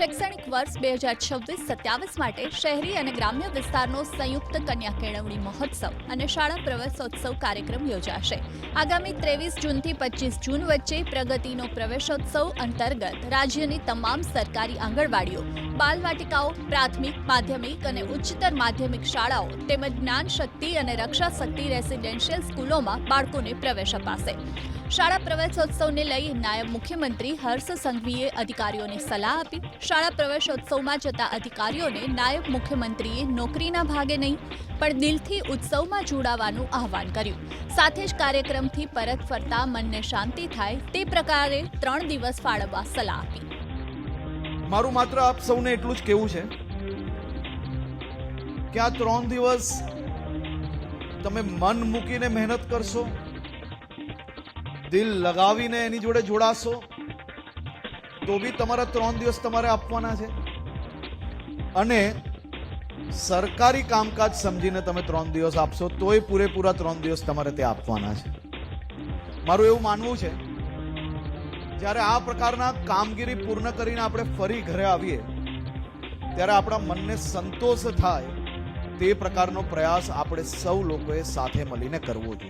શૈક્ષણિક વર્ષ 2026-27 માટે શહેરી અને ગ્રામ્ય વિસ્તારનો સંયુક્ત કન્યા કેળવણી મહોત્સવ અને શાળા પ્રવેશોત્સવ કાર્યક્રમ યોજાશે। આગામી 23 જૂનથી 25 જૂન વચ્ચે પ્રગતિનો પ્રવેશોત્સવ અંતર્ગત રાજ્યની તમામ સરકારી આંગણવાડીઓ, બાલવાટિકાઓ, પ્રાથમિક, માધ્યમિક અને ઉચ્ચતર માધ્યમિક શાળાઓ તેમજ જ્ઞાન શક્તિ અને રક્ષા શક્તિ રેસિડેન્શિયલ સ્કૂલોમાં બાળકોને પ્રવેશ અપાશે। શાળા પ્રવેશોત્સવને લઈ નાયબ મુખ્યમંત્રી હર્ષ સંઘવીએ અધિકારીઓને સલાહ આપી। શાળા પ્રવેશોત્સવમાં જતા અધિકારીઓને નાયબ મુખ્યમંત્રીએ નોકરીના ભાગે નહીં પણ દિલથી ઉત્સવમાં જોડાવાનું આહવાન કર્યું। સાથે જ કાર્યક્રમથી પરત ફરતા મનને શાંતિ થાય તે પ્રકારે 3 દિવસ ફાળવવા સલાહ આપી। મારું માત્ર આપ સૌને એટલું જ કહેવું છે કે આ 3 દિવસ તમે મન મૂકીને મહેનત કરશો, દિલ લગાવીને એની જોડે જોડાશો તો બી તમારા 3 દિવસ તમારે આપવાના છે અને સરકારી કામકાજ સમજીને તમે 3 દિવસ આપશો તોય પૂરેપૂરા 3 દિવસ તમારે તે આપવાના છે। મારું એવું માનવું છે જ્યારે આ પ્રકારના કામગીરી પૂર્ણ કરીને આપણે ફરી ઘરે આવીએ ત્યારે આપણા મનને સંતોષ થાય તે પ્રકારનો પ્રયાસ આપણે સૌ લોકોએ સાથે મળીને કરવો જોઈએ।